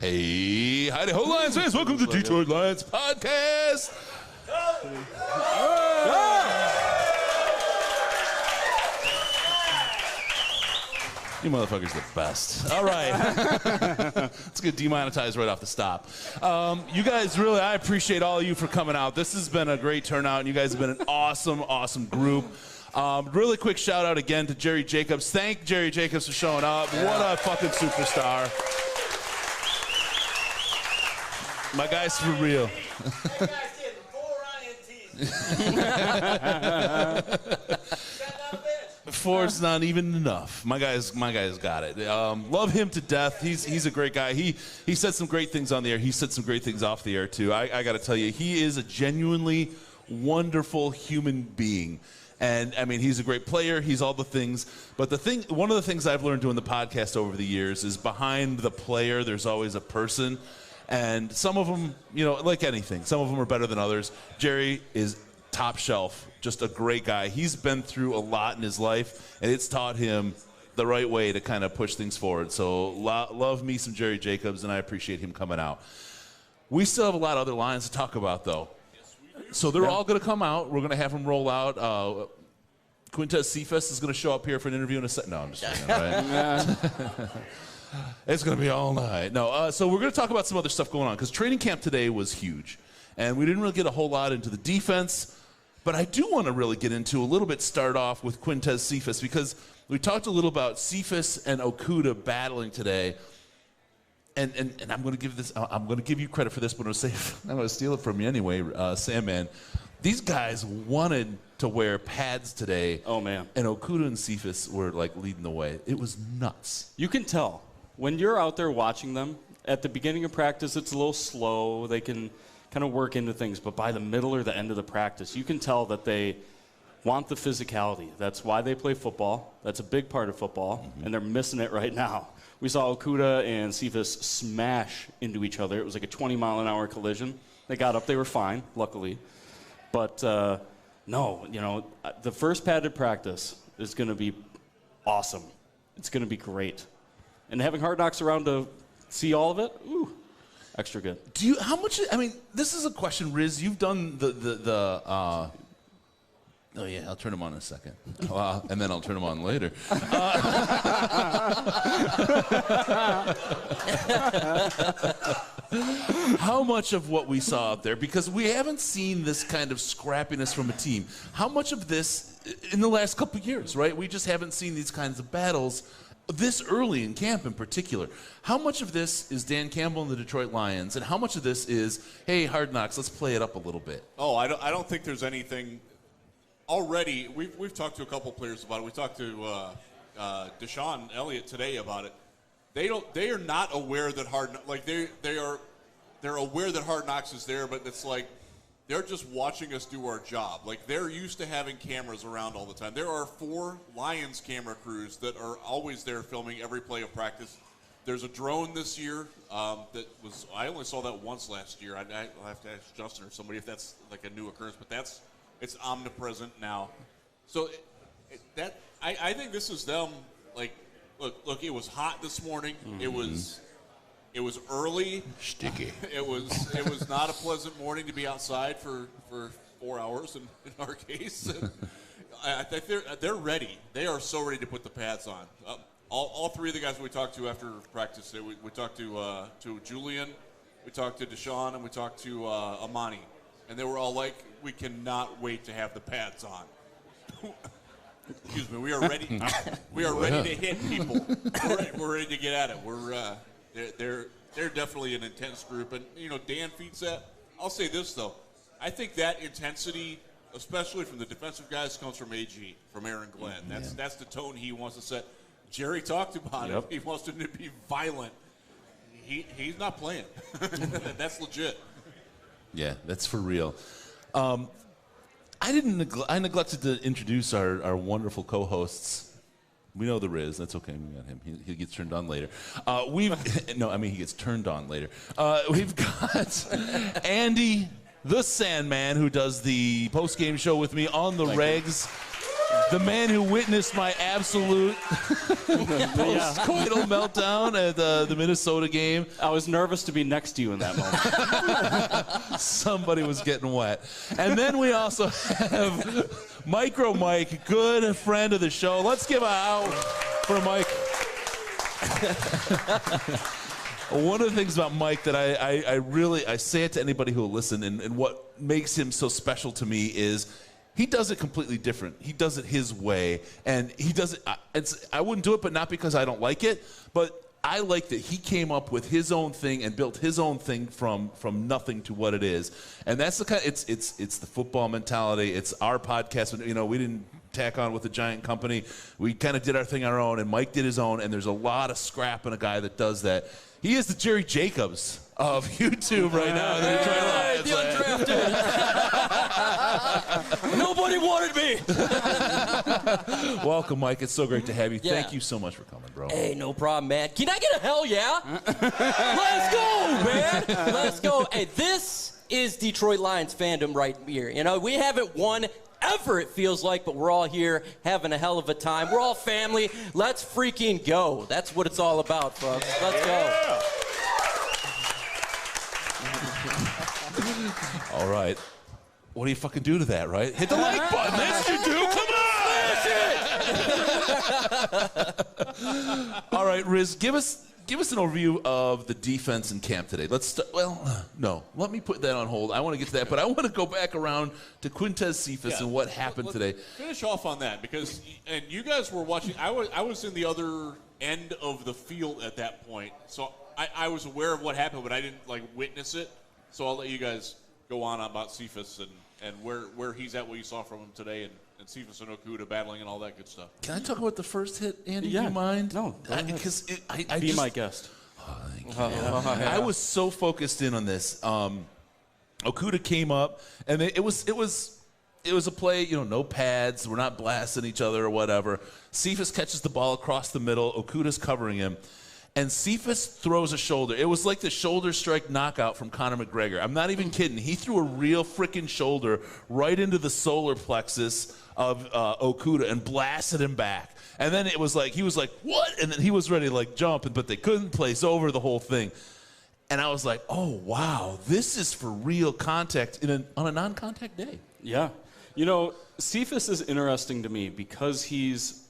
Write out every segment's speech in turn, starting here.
Hey, howdy ho, Lions fans. Welcome to Detroit Lions Podcast. You motherfuckers the best. All right. Let's get demonetized right off the stop. You guys, really, I appreciate all of you for coming out. This has been a great turnout, and you guys have been an awesome, awesome group. Really quick shout out again to Jerry Jacobs. Thank Jerry Jacobs for showing up. Yeah. What a fucking superstar. My guy's for real. That guy's getting 4 INTs. Four's not even enough. My guy's got it. Love him to death. He's a great guy. He said some great things on the air. He said some great things off the air too. I got to tell you, he is a genuinely wonderful human being. And I mean, he's a great player. He's all the things. But one of the things I've learned doing the podcast over the years is behind the player, there's always a person. And some of them, you know, like anything, some of them are better than others. Jerry is top shelf, just a great guy. He's been through a lot in his life, and it's taught him the right way to kind of push things forward. So love me some Jerry Jacobs, and I appreciate him coming out. We still have a lot of other Lions to talk about, though. So they're all going to come out. We're going to have them roll out. Quintez Cephas is going to show up here for an interview in a second. No, I'm just kidding, right? It's going to be all night. No, so we're going to talk about some other stuff going on because training camp today was huge. And we didn't really get a whole lot into the defense. But I do want to really get into a little bit, start off with Quintez Cephas because we talked a little about Cephas and Okuda battling today. And I'm going to give you credit for this, but I'm going to steal it from you anyway, Sandman. These guys wanted to wear pads today. Oh, man. And Okuda and Cephas were, like, leading the way. It was nuts. You can tell. When you're out there watching them, at the beginning of practice, it's a little slow. They can kind of work into things. But by the middle or the end of the practice, you can tell that they want the physicality. That's why they play football. That's a big part of football, and they're missing it right now. We saw Okuda and Cephas smash into each other. It was like a 20-mile-an-hour collision. They got up. They were fine, luckily. But, no, you know, the first padded practice is going to be awesome. It's going to be great. And having Hard Knocks around to see all of it, ooh, extra good. This is a question, Riz. You've done oh, yeah, I'll turn them on in a second. And then I'll turn them on later. How much of what we saw out there, because we haven't seen this kind of scrappiness from a team, how much of this in the last couple of years, right? We just haven't seen these kinds of battles this early in camp in particular. How much of this is Dan Campbell and the Detroit Lions, and how much of this is, hey, Hard Knocks, let's play it up a little bit? Oh, I don't think there's anything. Already, we've talked to a couple players about it. We talked to Deshaun Elliott today about it. They are not aware that they're aware that Hard Knocks is there, but it's like they're just watching us do our job. Like they're used to having cameras around all the time. There are 4 Lions camera crews that are always there filming every play of practice. There's a drone this year that was. I only saw that once last year. I'll have to ask Justin or somebody if that's like a new occurrence, but it's omnipresent now. So I think this is them. Like, look, it was hot this morning. Mm-hmm. It was early. Sticky. It was not a pleasant morning to be outside for 4 hours in our case. And I think they're ready. They are so ready to put the pads on. All 3 of the guys we talked to after practice today, we talked to Julian, we talked to Deshaun, and we talked to Amani. And they were all like, we cannot wait to have the pads on. Excuse me. We are ready. We are ready to hit people. We're ready to get at it. They're definitely an intense group. And, you know, Dan feeds that. I'll say this, though. I think that intensity, especially from the defensive guys, comes from AG, from Aaron Glenn. That's the tone he wants to set. Jerry talked about it. He wants them to be violent. He's not playing. That's legit. Yeah, that's for real. I neglected to introduce our wonderful co-hosts. We know the Riz. That's okay. We got him. He gets turned on later. He gets turned on later. We've got Andy, the Sandman, who does the post-game show with me on the regs. The man who witnessed my absolute post-coital meltdown at the Minnesota game. I was nervous to be next to you in that moment. Somebody was getting wet. And then we also have Micro Mike, good friend of the show. Let's give a out for Mike. One of the things about Mike that I say it to anybody who will listen, and what makes him so special to me is he does it completely different. He does it his way, and he does it. I wouldn't do it, but not because I don't like it, but I like that he came up with his own thing and built his own thing from nothing to what it is. And that's the kind. It's the football mentality. It's our podcast. You know, we didn't tack on with a giant company. We kind of did our thing on our own, and Mike did his own. And there's a lot of scrap in a guy that does that. He is the Jerry Jacobs of YouTube right now. Hey, the undrafted. Nobody wanted me. Welcome, Mike. It's so great to have you. Yeah. Thank you so much for coming, bro. Hey, no problem, man. Can I get a hell yeah? Let's go, man. Let's go. Hey, this is Detroit Lions fandom right here. You know, we haven't won ever, it feels like, but we're all here having a hell of a time. We're all family. Let's freaking go. That's what it's all about, folks. Let's go. All right. What do you fucking do to that, right? Hit the like button. That's what you do. Come on! All right, Riz, give us an overview of the defense in camp today. Let's start. Well, no. Let me put that on hold. I want to get to that, but I want to go back around to Quintez Cephas and what happened today. Finish off on that, because and you guys were watching. I was in the other end of the field at that point, so I was aware of what happened, but I didn't witness it. So I'll let you guys go on about Cephas and where he's at, what you saw from him today, and Cephas and Okuda battling and all that good stuff. Can I talk about the first hit, Andy? Yeah. Do you mind? No. Because Be my guest. I was so focused in on this. Okuda came up, and it was a play, no pads. We're not blasting each other or whatever. Cephas catches the ball across the middle. Okuda's covering him. And Cephas throws a shoulder. It was like the shoulder strike knockout from Conor McGregor. I'm not even kidding. He threw a real freaking shoulder right into the solar plexus of Okuda and blasted him back. And then it was like, he was like, what? And then he was ready to jump, but they couldn't place over the whole thing. And I was like, oh, wow, this is for real contact on a non-contact day. Yeah. Cephas is interesting to me because he's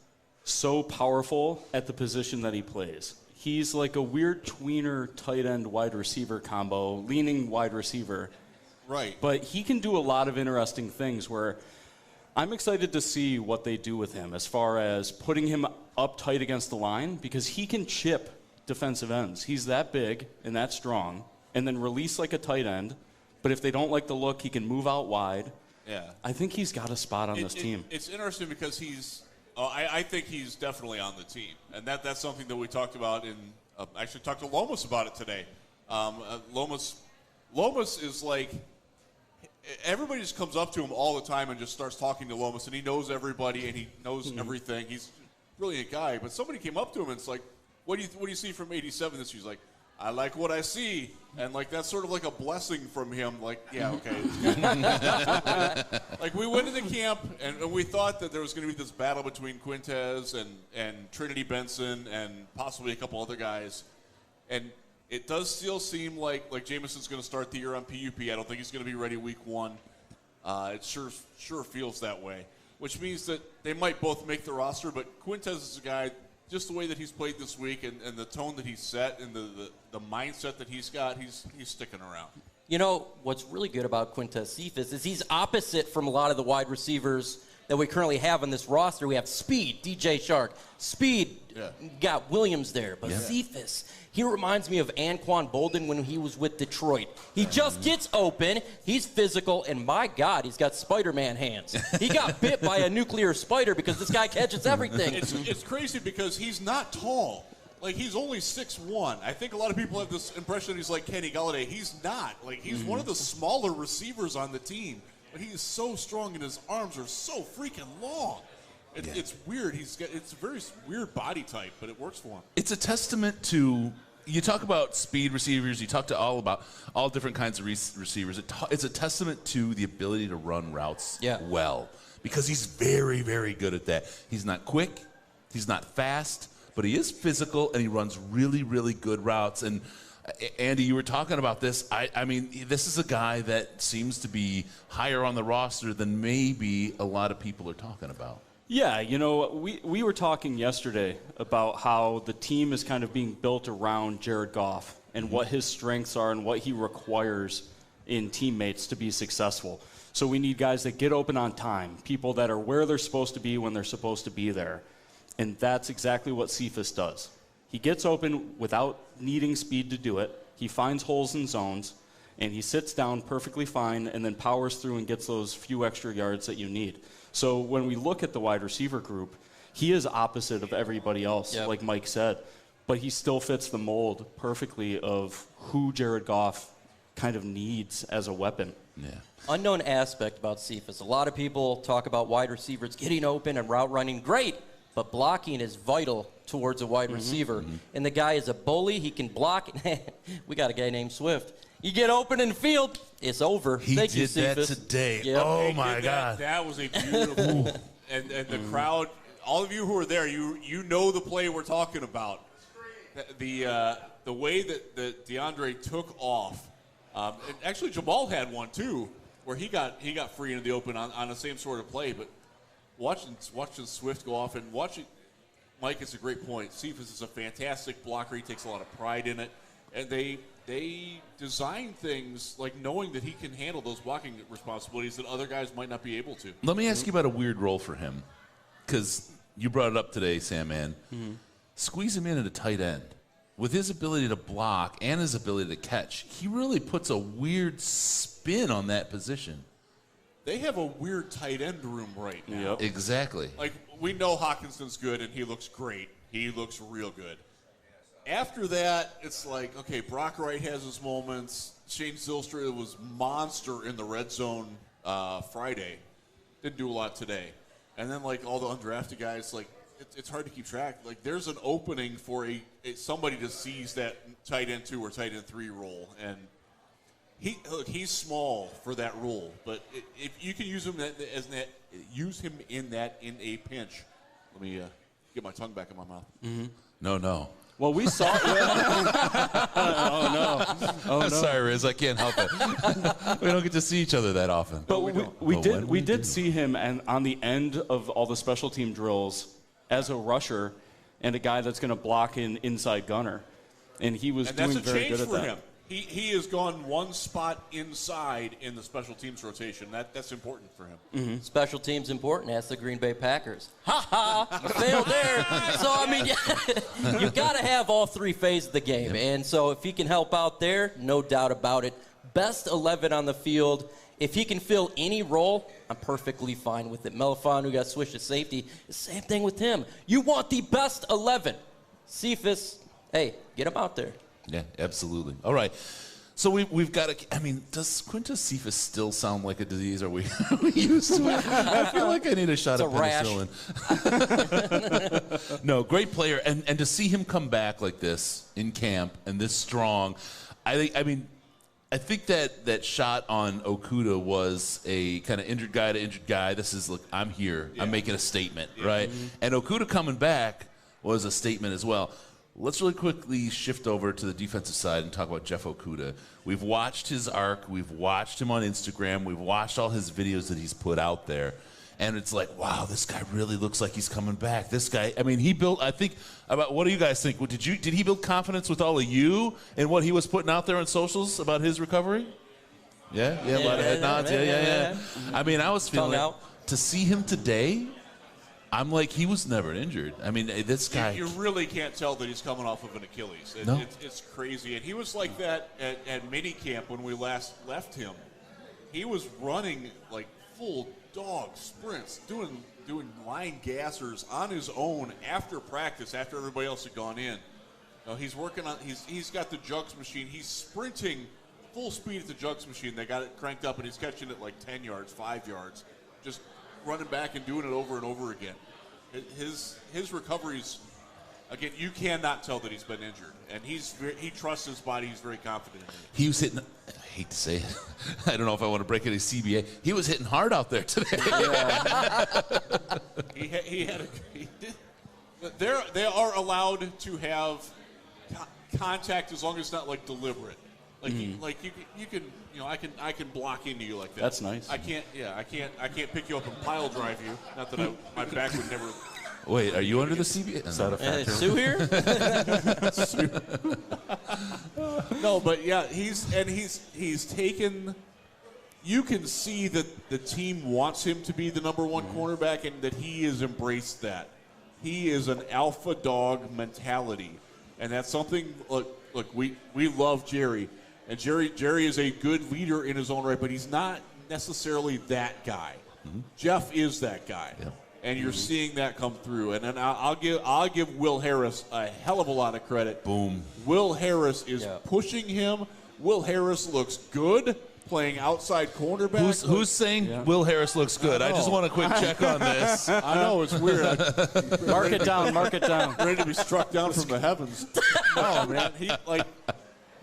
so powerful at the position that he plays. He's like a weird tweener tight end wide receiver combo, leaning wide receiver. Right. But he can do a lot of interesting things where I'm excited to see what they do with him as far as putting him up tight against the line, because he can chip defensive ends. He's that big and that strong, and then release like a tight end. But if they don't like the look, he can move out wide. Yeah. I think he's got a spot on this team. It's interesting because I think he's definitely on the team, and that's something that we talked about actually talked to Lomas about it today. Lomas is like, everybody just comes up to him all the time and just starts talking to Lomas, and he knows everybody and he knows everything. He's a brilliant guy, but somebody came up to him and it's like, what do you see from 87 this year? He's like, I like what I see. And that's sort of like a blessing from him. Yeah, okay. We went into camp and we thought that there was going to be this battle between Quintez and Trinity Benson and possibly a couple other guys. And it does still seem like Jameson's going to start the year on PUP. I don't think he's going to be ready week 1. It sure feels that way, which means that they might both make the roster, but Quintez is a guy, just the way that he's played this week and the tone that he's set and the mindset that he's got, he's sticking around. What's really good about Quintez Cephas is he's opposite from a lot of the wide receivers that we currently have on this roster. We have speed, DJ Shark. Speed, got Williams there. But Cephas, he reminds me of Anquan Bolden when he was with Detroit. He just gets open, he's physical, and my God, he's got Spider-Man hands. He got bit by a nuclear spider because this guy catches everything. It's crazy because he's not tall. He's only 6'1". I think a lot of people have this impression he's like Kenny Golladay. He's not. He's one of the smaller receivers on the team. But he is so strong and his arms are so freaking long. It's weird. It's a very weird body type, but it works for him. It's a testament to, you talk about speed receivers, you talk to all different kinds of receivers. It's a testament to the ability to run routes well. because he's very, very good at that. He's not quick, he's not fast, but he is physical, and he runs really, really good routes. And Andy, you were talking about this. I mean, this is a guy that seems to be higher on the roster than maybe a lot of people are talking about. Yeah, you know, we were talking yesterday about how the team is kind of being built around Jared Goff and what his strengths are and what he requires in teammates to be successful. So we need guys that get open on time, people that are where they're supposed to be when they're supposed to be there. And that's exactly what Cephas does. He gets open without needing speed to do it. He finds holes in zones, and he sits down perfectly fine and then powers through and gets those few extra yards that you need. So when we look at the wide receiver group, he is opposite of everybody else, like Mike said. But he still fits the mold perfectly of who Jared Goff kind of needs as a weapon. Yeah. Unknown aspect about Cephas. A lot of people talk about wide receivers getting open and route running. Great, but blocking is vital towards a wide receiver. And the guy is a bully. He can block. We got a guy named Swift. You get open in the field, it's over. Thank you, Cephas. That today. Yep. Oh, my God. That was a beautiful. and the crowd, all of you who are there, you know the play we're talking about. The way that DeAndre took off. And actually, Jamal had one, too, where he got free into the open on the same sort of play. But watching Swift go off and watching Mike, it's a great point. Cephas is a fantastic blocker. He takes a lot of pride in it. And they design things like knowing that he can handle those blocking responsibilities that other guys might not be able to. Let me ask you about a weird role for him, because you brought it up today, Sam, man. Squeeze him in at a tight end. With his ability to block and his ability to catch, he really puts a weird spin on that position. They have a weird tight end room right now. Yep. Exactly. Like, we know Hawkinson's good, and he looks great. He looks real good. After that, it's like, okay, Brock Wright has his moments. Shane Zylstra was monster in the red zone Friday. Didn't do a lot today. And then, like, all the undrafted guys, like, it's hard to keep track. Like, there's an opening for somebody to seize that tight end 2 or tight end 3 role. And he's small for that role. But if you can use him in a pinch. Let me get my tongue back in my mouth. No. Well, we saw. I'm sorry, Riz. I can't help it. We don't get to see each other that often. But we did see him on the end of all the special team drills as a rusher and a guy that's going to block in inside gunner, and he was doing very good at that. That's a change for him. He has gone one spot inside in the special teams rotation. That's important for him. Special teams important. Ask the Green Bay Packers. You failed there. So, I mean, you've got to have all three phases of the game. And so if he can help out there, no doubt about it. Best 11 on the field. If he can fill any role, I'm perfectly fine with it. Melifon, who got switched to safety, the same thing with him. You want the best 11. Cephas, hey, get him out there. Yeah, absolutely. All right. So we've got to, I mean, does Quintus Cephas still sound like a disease? Are we used to it? I feel like I need a shot of penicillin. No, great player. And to see him come back like this in camp and this strong, I think that shot on Okuda was a kind of injured guy to injured guy. This is, look, I'm here. Yeah. I'm making a statement, right? And Okuda coming back was a statement as well. Let's really quickly shift over to the defensive side and talk about Jeff Okuda. We've watched his arc. We've watched him on Instagram. We've watched all his videos that he's put out there. And it's like, wow, this guy really looks like he's coming back. This guy, I mean, he built, I think, what do you guys think? Did he build confidence with all of you in what he was putting out there on socials about his recovery? Yeah, a lot of head nods. Yeah. I mean, I was feeling like, to see him today, I'm like, he was never injured. I mean, this guy. You really can't tell that he's coming off of an Achilles. It's crazy. And he was like that at minicamp when we last left him. He was running like full dog sprints, doing line gassers on his own after practice, after everybody else had gone in. Now he's working on. He's got the jugs machine. He's sprinting full speed at the jugs machine. They got it cranked up, and he's catching it like 10 yards, 5 yards, just running back and doing it over and over again. His recoveries, again, you cannot tell that he's been injured, and he trusts his body. He's very confident in it. He was hitting hate to say it. I don't know if I want to break any CBA. He was hitting hard out there today. They are allowed to have contact as long as it's not like deliberate. Like you can I can block into you like that. That's nice. I can't pick you up and pile drive you. Not that my back would never. Wait, are you under the CBA? Is that a factor? Sue here? No, but yeah, he's taken. You can see that the team wants him to be the number one cornerback, and that he has embraced that. He is an alpha dog mentality, and that's something. Look, we love Jerry, and Jerry is a good leader in his own right, but he's not necessarily that guy. Jeff is that guy. Yeah. And you're seeing that come through. And then I'll give Will Harris a hell of a lot of credit. Boom. Will Harris is pushing him. Will Harris looks good playing outside cornerback. Who's saying Will Harris looks good? I just want a quick check on this. I know, it's weird. Mark it down. Ready to be struck down from the heavens. No, man.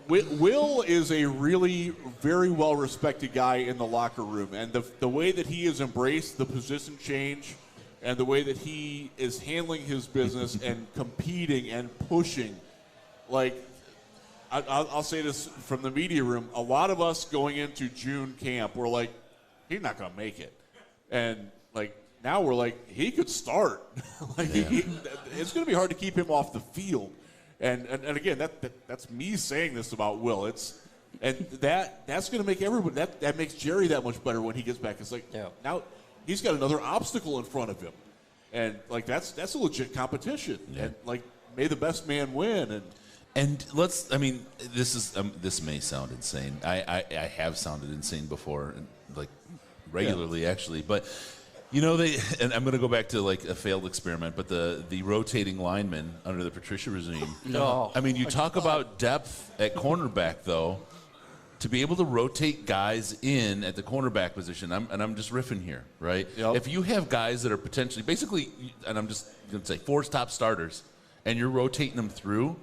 Will is a really very well-respected guy in the locker room. And the way that he has embraced the position change and the way that he is handling his business and competing and pushing, like, I'll say this from the media room, a lot of us going into June camp were like, he's not going to make it. And, like, now we're like, he could start. It's going to be hard to keep him off the field. And again, that's me saying this about Will. That's going to make everybody, that makes Jerry that much better when he gets back. It's like, now he's got another obstacle in front of him. And, like, that's a legit competition. Yeah. And, like, may the best man win. And this may sound insane. I have sounded insane before, like regularly actually. But and I'm going to go back to like a failed experiment. But the rotating linemen under the Patricia regime. No. I mean, you talk about depth at cornerback though. To be able to rotate guys in at the cornerback position, I'm just riffing here, right? Yep. If you have guys that are potentially, basically, and I'm just going to say 4 top starters, and you're rotating them through,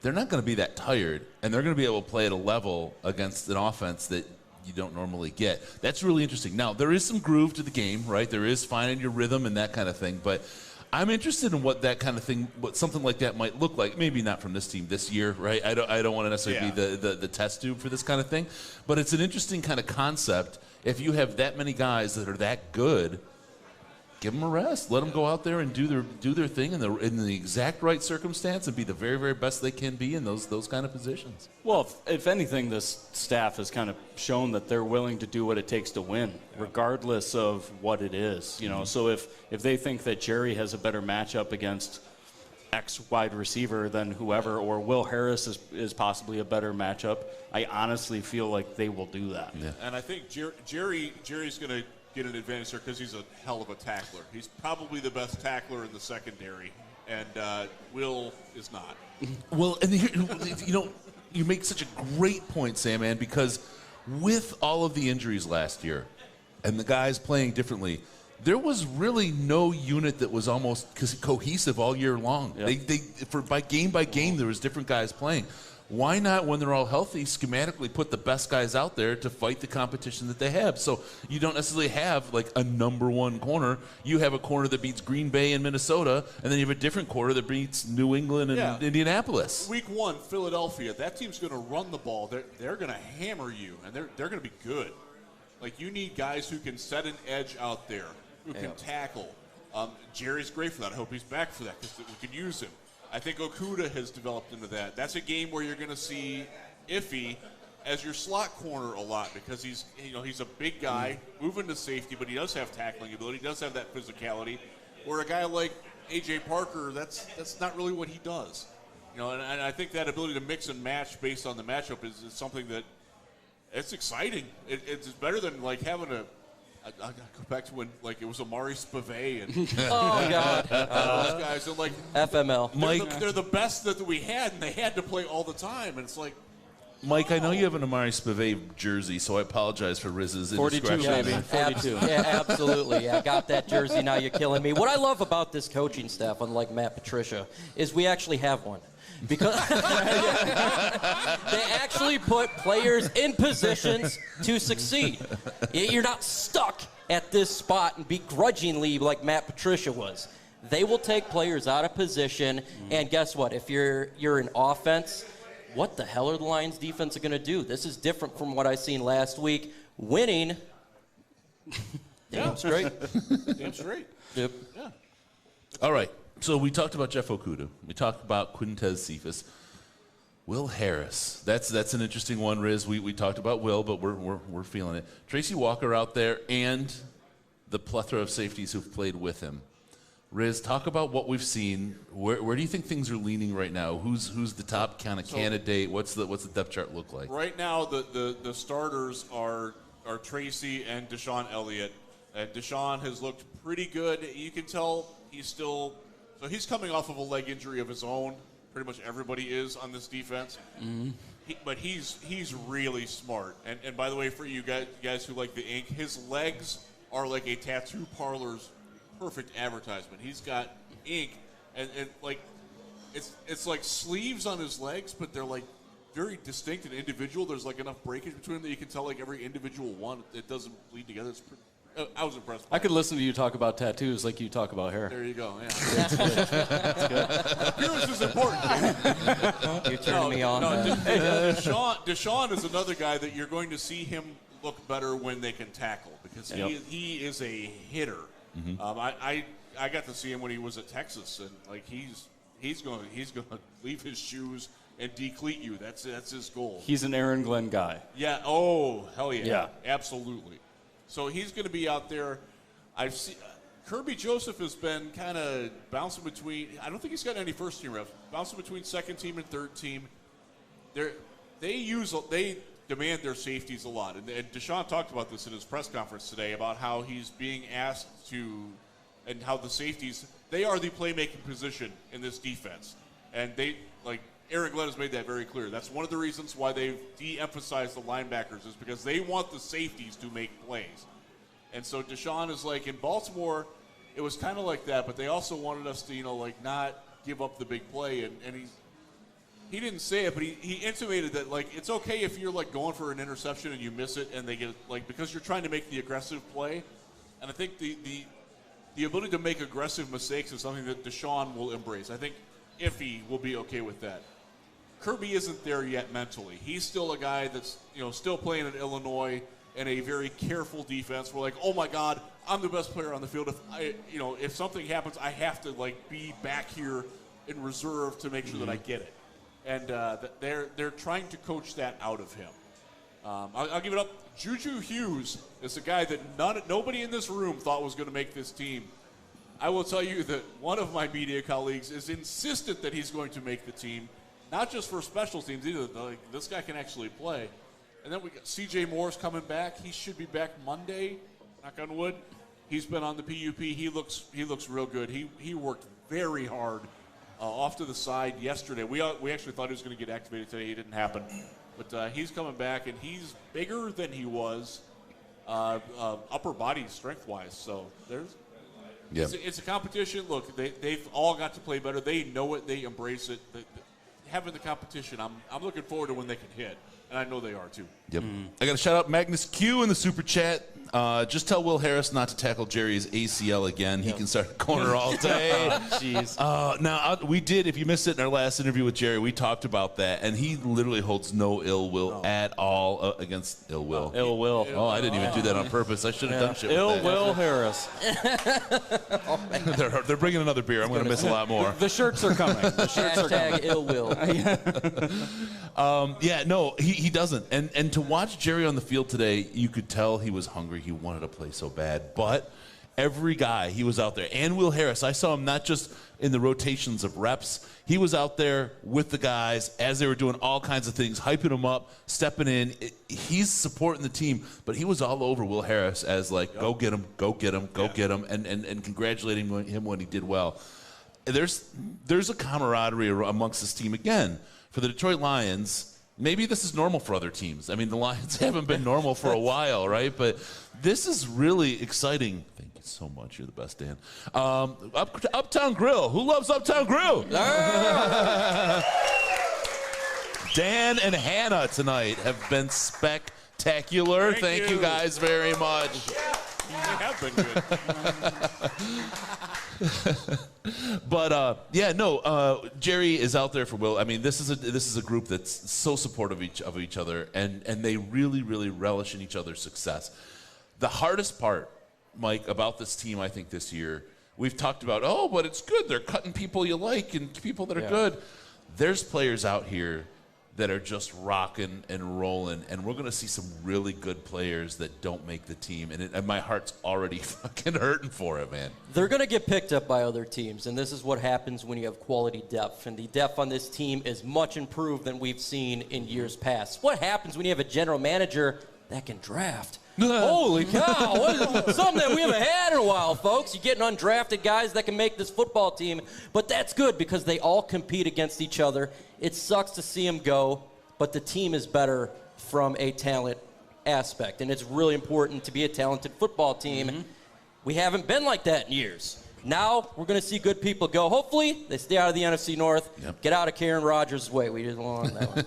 they're not going to be that tired, and they're going to be able to play at a level against an offense that you don't normally get. That's really interesting. Now, there is some groove to the game, right? There is finding your rhythm and that kind of thing, but I'm interested in what that kind of thing, what something like that might look like. Maybe not from this team this year, right? I don't want to necessarily be the test tube for this kind of thing, but it's an interesting kind of concept. If you have that many guys that are that good, give them a rest. Let them go out there and do their thing in the exact right circumstance and be the very, very best they can be in those kind of positions. Well, if anything, this staff has kind of shown that they're willing to do what it takes to win, regardless of what it is. So if they think that Jerry has a better matchup against X wide receiver than whoever, or Will Harris is possibly a better matchup, I honestly feel like they will do that. Yeah. And I think Jerry's going to get an advantage there because he's a hell of a tackler. He's probably the best tackler in the secondary, and Will is not. Well, and you make such a great point, Sam, man, because with all of the injuries last year and the guys playing differently, there was really no unit that was almost cohesive all year long. Yep. By game, there was different guys playing. Why not, when they're all healthy, schematically put the best guys out there to fight the competition that they have? So you don't necessarily have like a number one corner. You have a corner that beats Green Bay and Minnesota, and then you have a different corner that beats New England and Indianapolis. Week 1, Philadelphia. That team's going to run the ball. They're going to hammer you, and they're going to be good. Like, you need guys who can set an edge out there, who can tackle. Jerry's great for that. I hope he's back for that because we can use him. I think Okuda has developed into that. That's a game where you're going to see Iffy as your slot corner a lot because he's a big guy moving to safety, but he does have tackling ability. He does have that physicality. Where a guy like A.J. Parker, that's not really what he does. And I think that ability to mix and match based on the matchup is something that it's exciting. It's better than like having I go back to when it was Amari Spivey and Oh God, those guys. They're like FML. Mike, they're the best that we had, and they had to play all the time. And it's like, Mike, I know you have an Amari Spivey jersey, so I apologize for Riz's 42, indiscretion. baby. 42. Yeah, absolutely. I got that jersey. Now you're killing me. What I love about this coaching staff, unlike Matt Patricia, is we actually have one. because they actually put players in positions to succeed. You're not stuck at this spot and begrudgingly like Matt Patricia was. They will take players out of position, and guess what? If you're in offense, what the hell are the Lions defense going to do? This is different from what I seen last week. Winning, damn straight. Damn straight. Yep. Yeah. All right. So we talked about Jeff Okuda. We talked about Quintez Cephas. Will Harris. That's an interesting one, Riz. We talked about Will, but we're feeling it. Tracy Walker out there and the plethora of safeties who've played with him. Riz, talk about what we've seen. Where do you think things are leaning right now? Who's the top kind of candidate? What's the depth chart look like? Right now, the starters are Tracy and Deshaun Elliott. Deshaun has looked pretty good. You can tell he's coming off of a leg injury of his own. Pretty much everybody is on this defense. Mm-hmm. But he's really smart. And by the way, for you guys who like the ink, his legs are like a tattoo parlor's perfect advertisement. He's got ink and like it's like sleeves on his legs, but they're like very distinct and individual. There's like enough breakage between them that you can tell like every individual one. It doesn't bleed together. I was impressed. I could listen to you talk about tattoos like you talk about hair. There you go. Yeah. That's good. Appearance is important. You're turning me on. Deshaun is another guy that you're going to see him look better when they can tackle because he is a hitter. Mm-hmm. I got to see him when he was at Texas, and like he's going to leave his shoes and decleat you. That's his goal. He's an Aaron Glenn guy. Yeah. Oh, hell yeah. Yeah. Absolutely. So he's going to be out there. I've seen Kirby Joseph has been kind of bouncing between. I don't think he's got any first team reps. Bouncing between second team and third team. They demand their safeties a lot, and Deshaun talked about this in his press conference today about how he's being asked to, and how the safeties, they are the playmaking position in this defense, and Aaron Glenn has made that very clear. That's one of the reasons why they've de-emphasized the linebackers is because they want the safeties to make plays. And so Deshaun is like, in Baltimore, it was kind of like that, but they also wanted us to, not give up the big play. And he didn't say it, but he intimated that, it's okay if you're, going for an interception and you miss it and they get, because you're trying to make the aggressive play. And I think the ability to make aggressive mistakes is something that Deshaun will embrace. I think Iffy will be okay with that. Kirby isn't there yet mentally. He's still a guy that's, still playing at Illinois in a very careful defense. We're like, oh my God, I'm the best player on the field. If something happens, I have to be back here in reserve to make sure that I get it. And they're trying to coach that out of him. I'll give it up. Juju Hughes is a guy that nobody in this room thought was going to make this team. I will tell you that one of my media colleagues is insistent that he's going to make the team. Not just for special teams either. This guy can actually play. And then we got C.J. Moore's coming back. He should be back Monday. Knock on wood. He's been on the PUP. He looks real good. He worked very hard off to the side yesterday. We actually thought he was going to get activated today. It didn't happen. But he's coming back, and he's bigger than he was upper body strength-wise. So it's a competition. Look, they've all got to play better. They know it. They embrace it. Having the competition, I'm looking forward to when they can hit, and I know they are too. Yep. I got to shout out Magnus Q in the super chat. Just tell Will Harris not to tackle Jerry's ACL again. He can start corner all day. Jeez. Now, we did, if you missed it in our last interview with Jerry, we talked about that, and he literally holds no ill will at all against ill will. Ill will. Oh, I didn't even do that on purpose. I should have done shit with Ill that. Will Harris. They're bringing another beer. I'm going to miss a lot more. The shirts are coming. The shirts are coming. Ill will. He doesn't. And to watch Jerry on the field today, you could tell he was hungry. He wanted to play so bad. But every guy, he was out there. And Will Harris, I saw him not just in the rotations of reps. He was out there with the guys as they were doing all kinds of things, hyping them up, stepping in. He's supporting the team, but he was all over Will Harris as go get him, go get him, go get him, and congratulating him when he did well. There's a camaraderie amongst this team. Again, for the Detroit Lions, maybe this is normal for other teams. I mean, the Lions haven't been normal for a while, right? But this is really exciting. Thank you so much. You're the best, Dan. Uptown Grill. Who loves Uptown Grill? Dan and Hannah tonight have been spectacular. Thank you guys very much. They have been good. But Jerry is out there for Will. I mean, this is a group that's so supportive of each other, and they really, really relish in each other's success. The hardest part, Mike, about this team, I think this year, we've talked about, but it's good. They're cutting people you like and people that are good. There's players out here that are just rocking and rolling, and we're going to see some really good players that don't make the team, and my heart's already fucking hurting for it, man. They're going to get picked up by other teams, and this is what happens when you have quality depth, and the depth on this team is much improved than we've seen in years past. What happens when you have a general manager that can draft? Holy cow, something that we haven't had in a while, folks. You're getting undrafted guys that can make this football team, but that's good because they all compete against each other. It sucks to see them go, but the team is better from a talent aspect, and it's really important to be a talented football team. Mm-hmm. We haven't been like that in years. Now we're going to see good people go. Hopefully, they stay out of the NFC North. Yep. Get out of Karen Rodgers' way. We didn't want that one.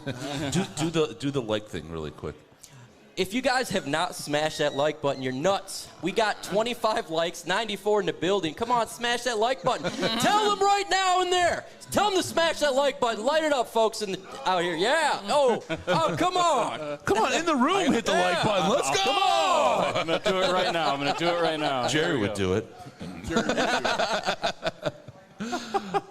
do the like thing really quick. If you guys have not smashed that like button, you're nuts. We got 25 likes, 94 in the building. Come on, smash that like button. Tell them right now in there. Tell them to smash that like button. Light it up, folks out here. Yeah. Oh, come on. Come on, in the room, hit the like button. Let's go. Come on. I'm going to do it right now. Jerry would do it.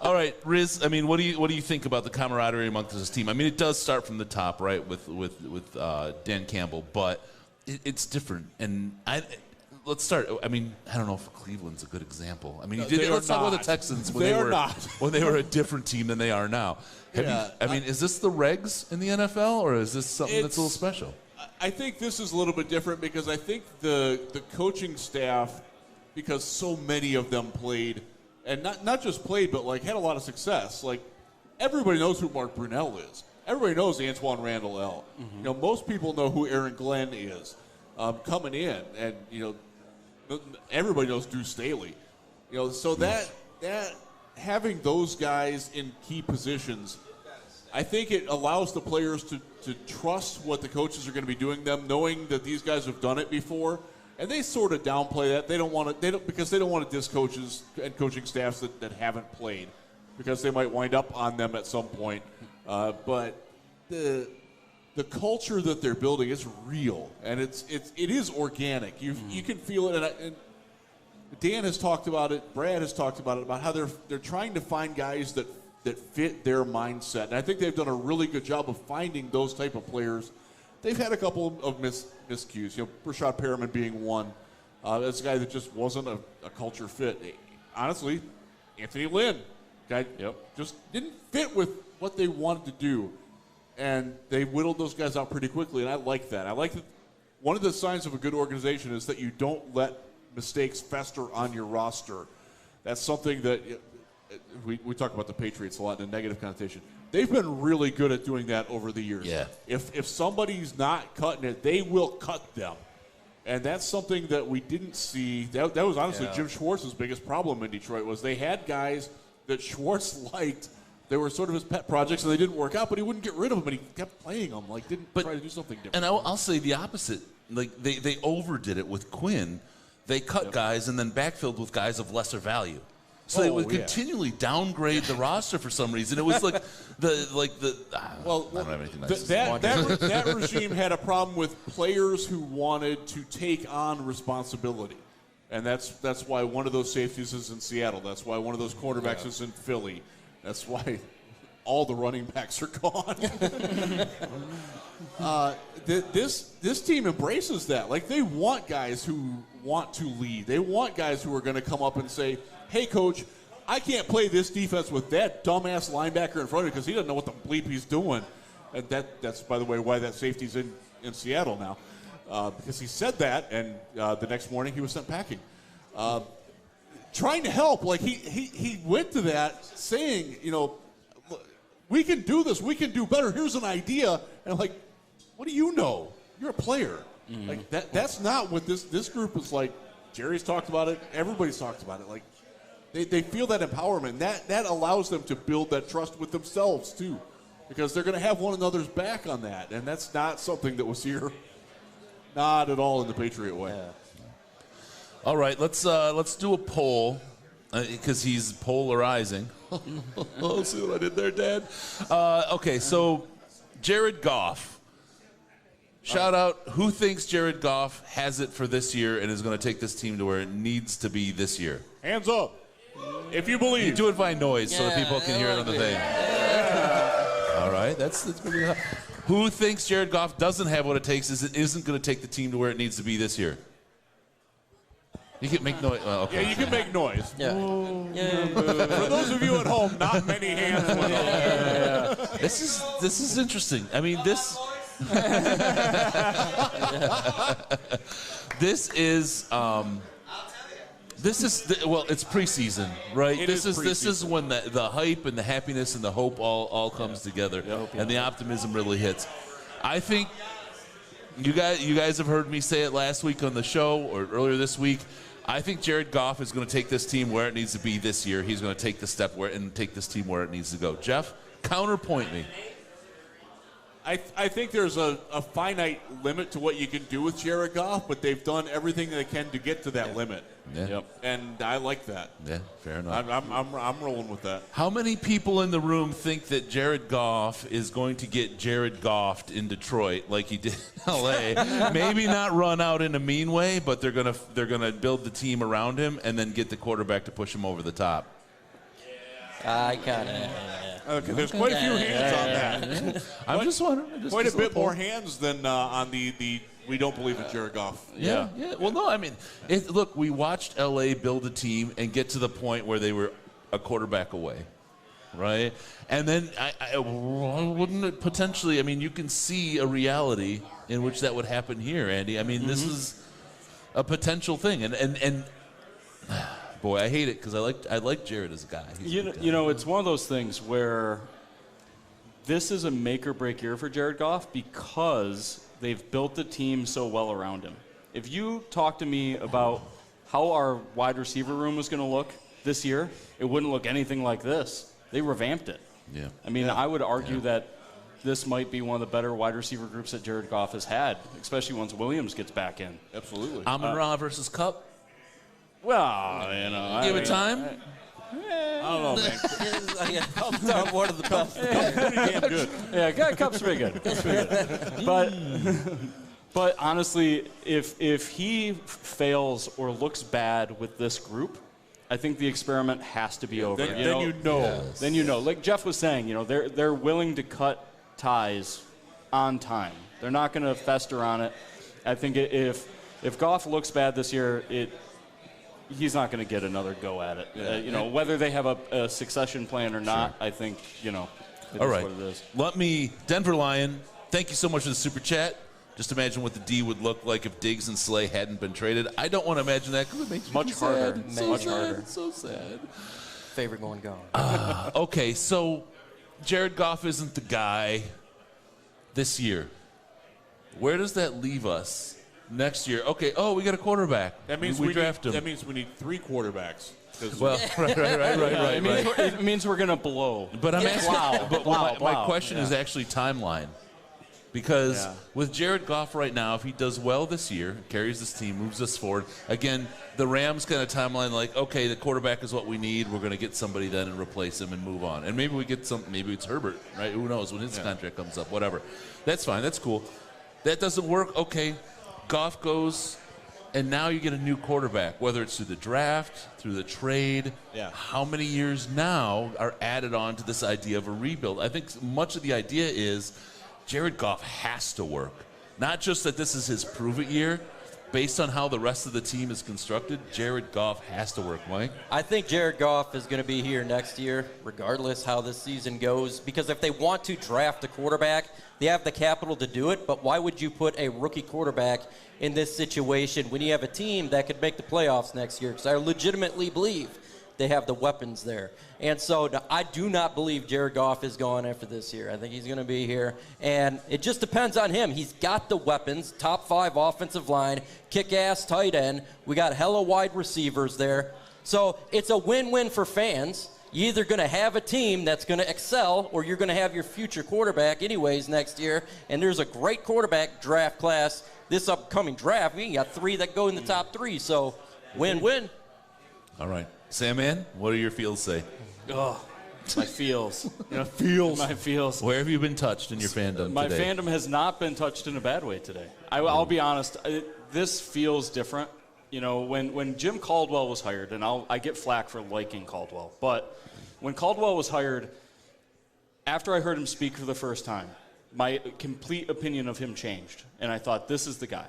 All right, Riz. I mean, what do you think about the camaraderie amongst this team? I mean, it does start from the top, right, with Dan Campbell, but it's different. And let's start. I mean, I don't know if Cleveland's a good example. I mean, let's talk about the Texans when they were a different team than they are now. Is this the regs in the NFL, or is this something that's a little special? I think this is a little bit different because I think the coaching staff, because so many of them played. And not just played, but like had a lot of success. Like everybody knows who Mark Brunell is. Everybody knows Antoine Randall L. Mm-hmm. Most people know who Aaron Glenn is coming in, and everybody knows Drew Staley. So that having those guys in key positions, I think it allows the players to trust what the coaches are going to be doing them, knowing that these guys have done it before. And they sort of downplay that. They don't want to, because they don't want to diss coaches and coaching staffs that haven't played, because they might wind up on them at some point. But the culture that they're building is real, and it is organic. You can feel it. And Dan has talked about it. Brad has talked about it, about how they're trying to find guys that fit their mindset. And I think they've done a really good job of finding those type of players. They've had a couple of miscues. Rashad Perriman being one. That's a guy that just wasn't a culture fit. Honestly, Anthony Lynn, guy just didn't fit with what they wanted to do. And they whittled those guys out pretty quickly, and I like that. I like that. One of the signs of a good organization is that you don't let mistakes fester on your roster. That's something that we talk about the Patriots a lot in a negative connotation. They've been really good at doing that over the years. Yeah. If somebody's not cutting it, they will cut them. And that's something that we didn't see. That was honestly Jim Schwartz's biggest problem in Detroit, was they had guys that Schwartz liked. They were sort of his pet projects, and they didn't work out, but he wouldn't get rid of them, and he kept playing them. Didn't try to do something different. And I'll say the opposite. They overdid it with Quinn. They cut guys and then backfilled with guys of lesser value. So they would continually downgrade the roster for some reason. It was I don't have anything nice to say. That regime had a problem with players who wanted to take on responsibility. And that's why one of those safeties is in Seattle. That's why one of those cornerbacks is in Philly. That's why all the running backs are gone. This team embraces that. They want guys who want to lead. They want guys who are going to come up and say, hey, coach, I can't play this defense with that dumbass linebacker in front of me because he doesn't know what the bleep he's doing. And that's, by the way, why that safety's in Seattle now. Because he said that, and the next morning he was sent packing. Trying to help. He went to that saying, we can do this. We can do better. Here's an idea. And I'm like, what do you know? You're a player. Like that's not what this group is like. Jerry's talked about it. Everybody's talked about it. Like they feel that empowerment. That allows them to build that trust with themselves too, because they're going to have one another's back on that, and that's not something that was here, not at all in the Patriot way. Yeah. All right, let's do a poll because he's polarizing. Oh, see what I did there, Dad? Okay, so Jared Goff. Shout out, who thinks Jared Goff has it for this year and is going to take this team to where it needs to be this year? Hands up, if you believe. You do it by noise so that people can hear it on the thing. Yeah. All right, that's pretty good. Who thinks Jared Goff doesn't have what it takes, isn't going to take the team to where it needs to be this year? You can make noise. Well, okay. Yeah, you can make noise. Yeah. For those of you at home, not many hands went up. This is interesting. I mean, this it's preseason, right? This is when the hype and the happiness and the hope all comes together, and the optimism really hits. I think you guys have heard me say it last week on the show or earlier this week. I think Jared Goff is going to take this team where it needs to be this year. He's going to take the step and take this team where it needs to go. Jeff, counterpoint me. I think there's a finite limit to what you can do with Jared Goff, but they've done everything they can to get to that limit. Yeah. Yep. And I like that. Yeah, fair enough. I'm rolling with that. How many people in the room think that Jared Goff is going to get Jared Goffed in Detroit like he did in LA? Maybe not run out in a mean way, but they're gonna build the team around him and then get the quarterback to push him over the top. I kind of. Okay, there's quite a few hands on that. I'm just wondering. Quite a bit more hands than on the we don't believe in Jared Goff. Yeah. Well, no, I mean, look, we watched LA build a team and get to the point where they were a quarterback away, right? And then wouldn't it potentially? I mean, you can see a reality in which that would happen here, Andy. I mean, this is a potential thing, and boy, I hate it because I like Jared as a guy. You know, it's one of those things where this is a make or break year for Jared Goff because they've built the team so well around him. If you talk to me about how our wide receiver room was going to look this year, it wouldn't look anything like this. They revamped it. Yeah. I mean, I would argue that this might be one of the better wide receiver groups that Jared Goff has had, especially once Williams gets back in. Absolutely. Amon-Ra versus Kupp. Well, you know, Give it time. I don't know, man. I'm one of the best. Pretty damn good. Yeah, Cup's pretty good. But honestly, if he fails or looks bad with this group, I think the experiment has to be over. Then you know. Yes. Then you know. Like Jeff was saying, you know, they're willing to cut ties on time. They're not going to fester on it. I think if Goff looks bad this year, he's not going to get another go at it. Yeah. You know, whether they have a succession plan or not, I think, you know, it All is right. what it is. Denver Lion, thank you so much for the super chat. Just imagine what the D would look like if Diggs and Slay hadn't been traded. I don't want to imagine that because it makes me Much harder. sad. So Much sad. harder. So sad. Favorite going gone. Okay, so Jared Goff isn't the guy this year. Where does that leave us next year? Okay, we got a quarterback. That means we draft him. That means we need 3 quarterbacks. Well, right. It means we're going to blow. But I'm asking. Wow. But Wow. my question is actually timeline. Because with Jared Goff right now, if he does well this year, carries this team, moves us forward, again, the Rams kind of timeline like, okay, the quarterback is what we need. We're going to get somebody then and replace him and move on. And maybe we get maybe it's Herbert, right? Who knows when his contract comes up, whatever. That's fine. That's cool. That doesn't work. Okay, Goff goes, and now you get a new quarterback, whether it's through the draft, through the trade. Yeah. How many years now are added on to this idea of a rebuild? I think much of the idea is Jared Goff has to work. Not just that this is his prove-it year. Based on how the rest of the team is constructed, Jared Goff has to work, Mike. I think Jared Goff is going to be here next year, regardless how this season goes. Because if they want to draft a quarterback, they have the capital to do it. But why would you put a rookie quarterback in this situation when you have a team that could make the playoffs next year? Because I legitimately believe they have the weapons there. And so I do not believe Jared Goff is gone after this year. I think he's going to be here. And it just depends on him. He's got the weapons, top 5 offensive line, kick-ass tight end. We got hella wide receivers there. So it's a win-win for fans. You're either going to have a team that's going to excel or you're going to have your future quarterback anyways next year. And there's a great quarterback draft class this upcoming draft. We got 3 that go in the top 3. So win-win. All right. Sandman, what do your feels say? Oh, my feels. My feels. Where have you been touched in your fandom My today? fandom has not been touched in a bad way today. I'll be honest. This feels different. You know, when Jim Caldwell was hired, and I get flack for liking Caldwell, but when Caldwell was hired, after I heard him speak for the first time, my complete opinion of him changed. And I thought, this is the guy.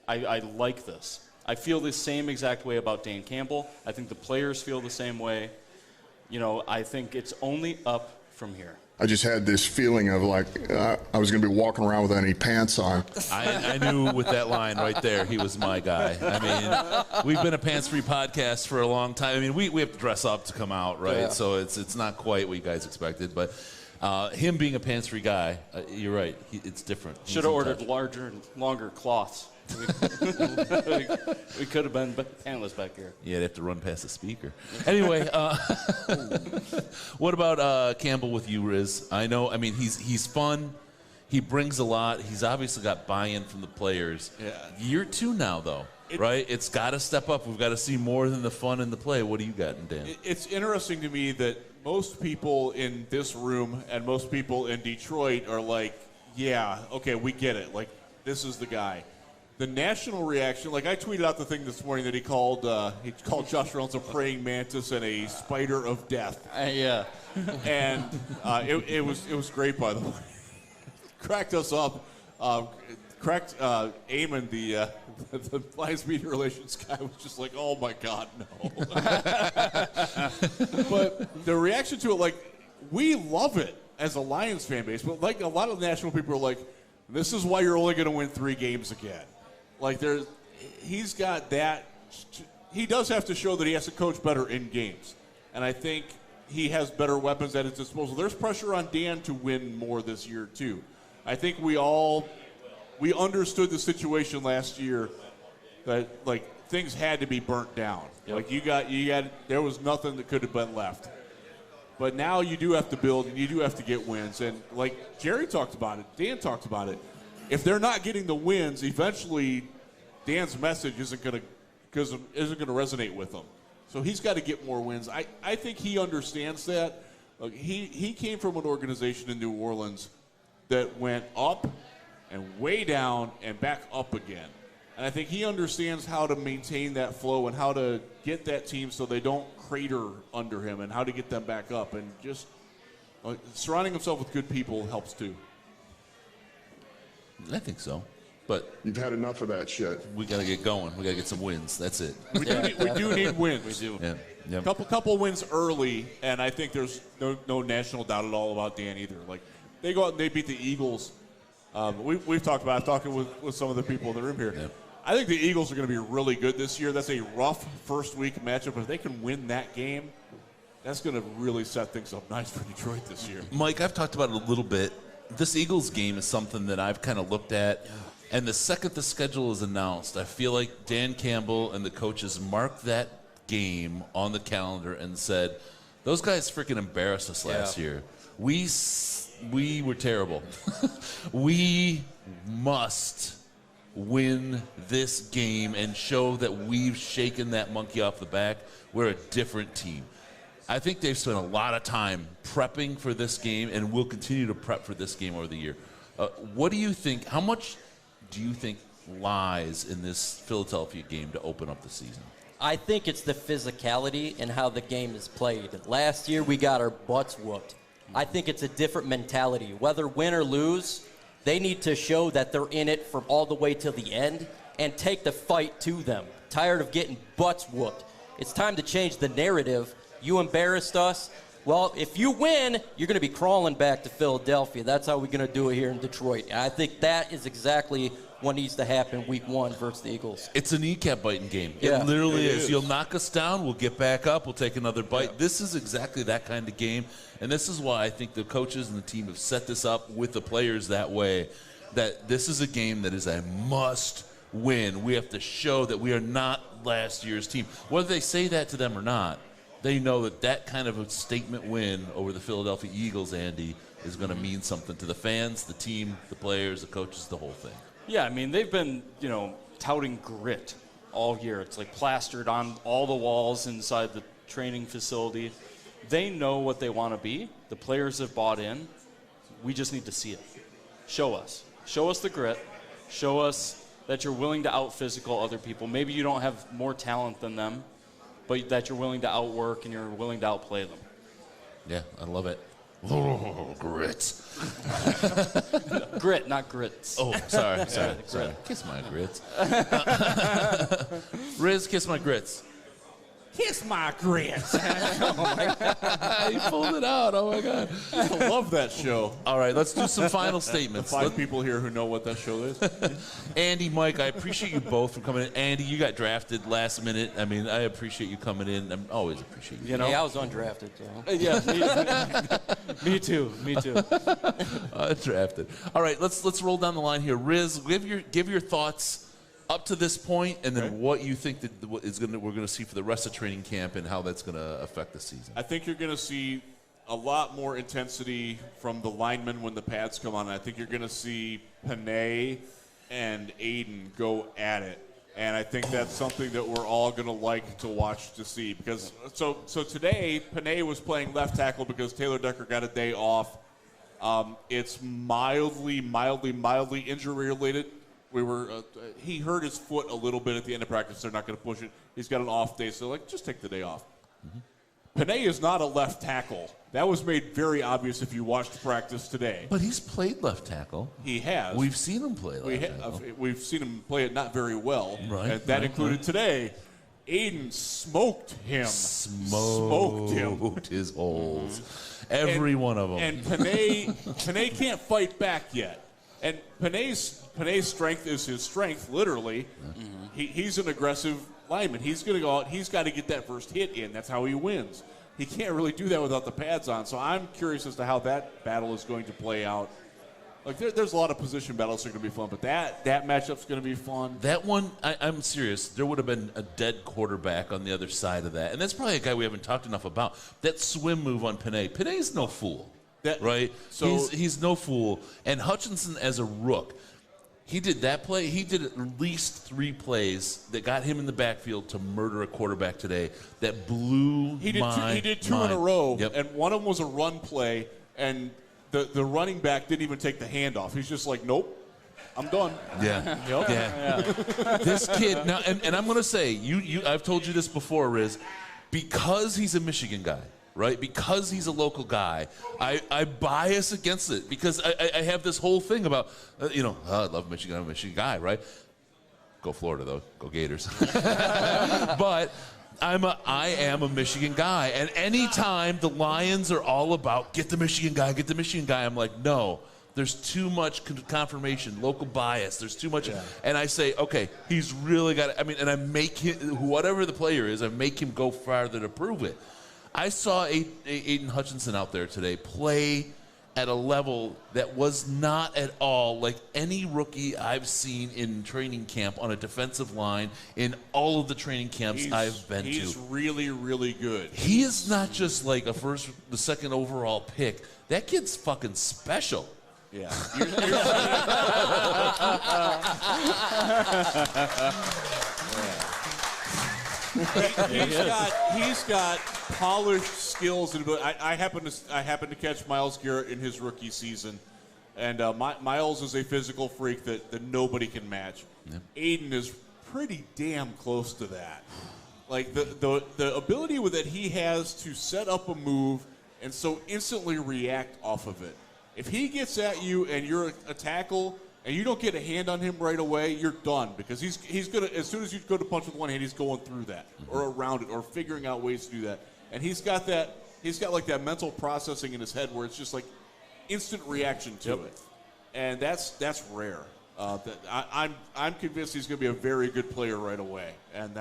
I like this. I feel the same exact way about Dan Campbell. I think the players feel the same way. You know, I think it's only up from here. I just had this feeling of like I was going to be walking around without any pants on. I knew with that line right there, he was my guy. I mean, we've been a pants-free podcast for a long time. I mean, we have to dress up to come out, right? Yeah. So it's not quite what you guys expected. But him being a pants-free guy, you're right. It's different. Should have ordered larger and longer cloths. We could have been pantless back here. Yeah, they'd have to run past the speaker. Anyway, what about Campbell with you, Riz? I know, I mean, he's fun. He brings a lot. He's obviously got buy-in from the players. Yeah. Year 2 now, though, right? It's got to step up. We've got to see more than the fun and the play. What do you got, Dan? It's interesting to me that most people in this room and most people in Detroit are like, yeah, okay, we get it. Like, this is the guy. The national reaction, like I tweeted out the thing this morning that he called Josh Reynolds a praying mantis and a spider of death. Yeah. And it was great, by the way. Cracked us up. Cracked Eamon, the Lions media relations guy, was just like, oh my God, no. But the reaction to it, like, we love it as a Lions fan base, but like a lot of national people are like, this is why you're only going to win 3 games again. Like, he's got that. He does have to show that he has to coach better in games. And I think he has better weapons at his disposal. There's pressure on Dan to win more this year, too. I think we understood the situation last year that, like, things had to be burnt down. Yep. Like, you got, there was nothing that could have been left. But now you do have to build and you do have to get wins. And like Jerry talked about it, Dan talked about it. If they're not getting the wins, eventually Dan's message isn't going to resonate with them. So he's got to get more wins. I think he understands that. Like he came from an organization in New Orleans that went up and way down and back up again. And I think he understands how to maintain that flow and how to get that team so they don't crater under him and how to get them back up. And just surrounding himself with good people helps too. I think so. But You've had enough of that shit. we got to get going. We got to get some wins. That's it. We do need wins. We do. Yeah. Yep. Couple wins early, and I think there's no national doubt at all about Dan either. Like they go out and they beat the Eagles. We've talked about it, talking with some of the people in the room here. Yep. I think the Eagles are going to be really good this year. That's a rough first week matchup, but if they can win that game, that's going to really set things up nice for Detroit this year. Mike, I've talked about it a little bit. This Eagles game is something that I've kind of looked at. And the second the schedule is announced, I feel like Dan Campbell and the coaches marked that game on the calendar and said, those guys freaking embarrassed us last year. We were terrible. We must win this game and show that we've shaken that monkey off the back. We're a different team. I think they've spent a lot of time prepping for this game and will continue to prep for this game over the year. What do you think? How much do you think lies in this Philadelphia game to open up the season? I think it's the physicality and how the game is played. Last year, we got our butts whooped. I think it's a different mentality. Whether win or lose, they need to show that they're in it from all the way to the end and take the fight to them. Tired of getting butts whooped. It's time to change the narrative. You embarrassed us. Well, if you win, you're going to be crawling back to Philadelphia. That's how we're going to do it here in Detroit. And I think that is exactly what needs to happen week 1 versus the Eagles. It's a kneecap biting game. Yeah. It literally is. You'll knock us down, we'll get back up, we'll take another bite. This is exactly that kind of game, and this is why I think the coaches and the team have set this up with the players that way, that this is a game that is a must win. We have to show that we are not last year's team. Whether they say that to them or not, they know that that kind of a statement win over the Philadelphia Eagles, Andy, is going to mean something to the fans, the team, the players, the coaches, the whole thing. Yeah, I mean, they've been, touting grit all year. It's like plastered on all the walls inside the training facility. They know what they want to be. The players have bought in. We just need to see it. Show us. Show us the grit. Show us that you're willing to out-physical other people. Maybe you don't have more talent than them, but that you're willing to outwork and you're willing to outplay them. Yeah, I love it. Oh, grits. Grit, not grits. Oh, sorry. Kiss my grits. Riz, kiss my grits. Kiss my grits. He pulled it out. Oh, my God. I love that show. All right, let's do some final statements. 5 people here who know what that show is. Andy, Mike, I appreciate you both for coming in. Andy, you got drafted last minute. I mean, I appreciate you coming in. I always appreciate you. Hey, I was undrafted, so. Yeah, me too. Drafted. All right, let's roll down the line here. Riz, give your thoughts up to this point, and then what you think that we're going to see for the rest of training camp and how that's going to affect the season. I think you're going to see a lot more intensity from the linemen when the pads come on. I think you're going to see Panay and Aiden go at it. And I think that's something that we're all going to like to watch to see. Because so today, Panay was playing left tackle because Taylor Decker got a day off. It's mildly injury-related. He hurt his foot a little bit at the end of practice. They're not going to push it. He's got an off day, so just take the day off. Mm-hmm. Panay is not a left tackle. That was made very obvious if you watched practice today. But he's played left tackle. He has. We've seen him play left tackle. We've seen him play it not very well. Right. And that included today. Aiden smoked him. Smoked his holes. Every one of them. And Panay can't fight back yet. And Panay's strength is his strength, literally. Mm-hmm. He's an aggressive lineman. He's going to go out. He's got to get that first hit in. That's how he wins. He can't really do that without the pads on. So I'm curious as to how that battle is going to play out. Like there's a lot of position battles that are going to be fun, but that matchup's going to be fun. That one, I'm serious. There would have been a dead quarterback on the other side of that. And that's probably a guy we haven't talked enough about. That swim move on Panay. Panay's no fool. Right? So he's no fool. And Hutchinson as a rook, he did that play. He did at least 3 plays that got him in the backfield to murder a quarterback today that blew He did two in a row, and one of them was a run play, and the running back didn't even take the handoff. He's just like, nope, I'm done. Yeah. Yeah. This kid, now, and I'm going to say, I've told you this before, Riz, because he's a Michigan guy, right? Because he's a local guy, I bias against it because I have this whole thing about, I love Michigan. I'm a Michigan guy, right? Go Florida, though. Go Gators. But I am a Michigan guy. And anytime the Lions are all about get the Michigan guy, I'm like, no. There's too much confirmation, local bias. There's too much. Yeah. And I say, okay, he's really got it. And I make him, whatever the player is, I make him go farther to prove it. I saw Aiden Hutchinson out there today play at a level that was not at all like any rookie I've seen in training camp on a defensive line in all of the training camps I've been to. He's really, really good. He is not just like the second overall pick. That kid's fucking special. Yeah. He's got polished skills, and I happen to catch Myles Garrett in his rookie season, and Myles is a physical freak that nobody can match. Yep. Aiden is pretty damn close to that. Like the ability that he has to set up a move and so instantly react off of it. If he gets at you and you're a tackle and you don't get a hand on him right away, you're done because he's gonna, as soon as you go to punch with one hand, he's going through that or around it or figuring out ways to do that. And he's got like that mental processing in his head where it's just like instant reaction to it, and that's rare. I'm convinced he's going to be a very good player right away, and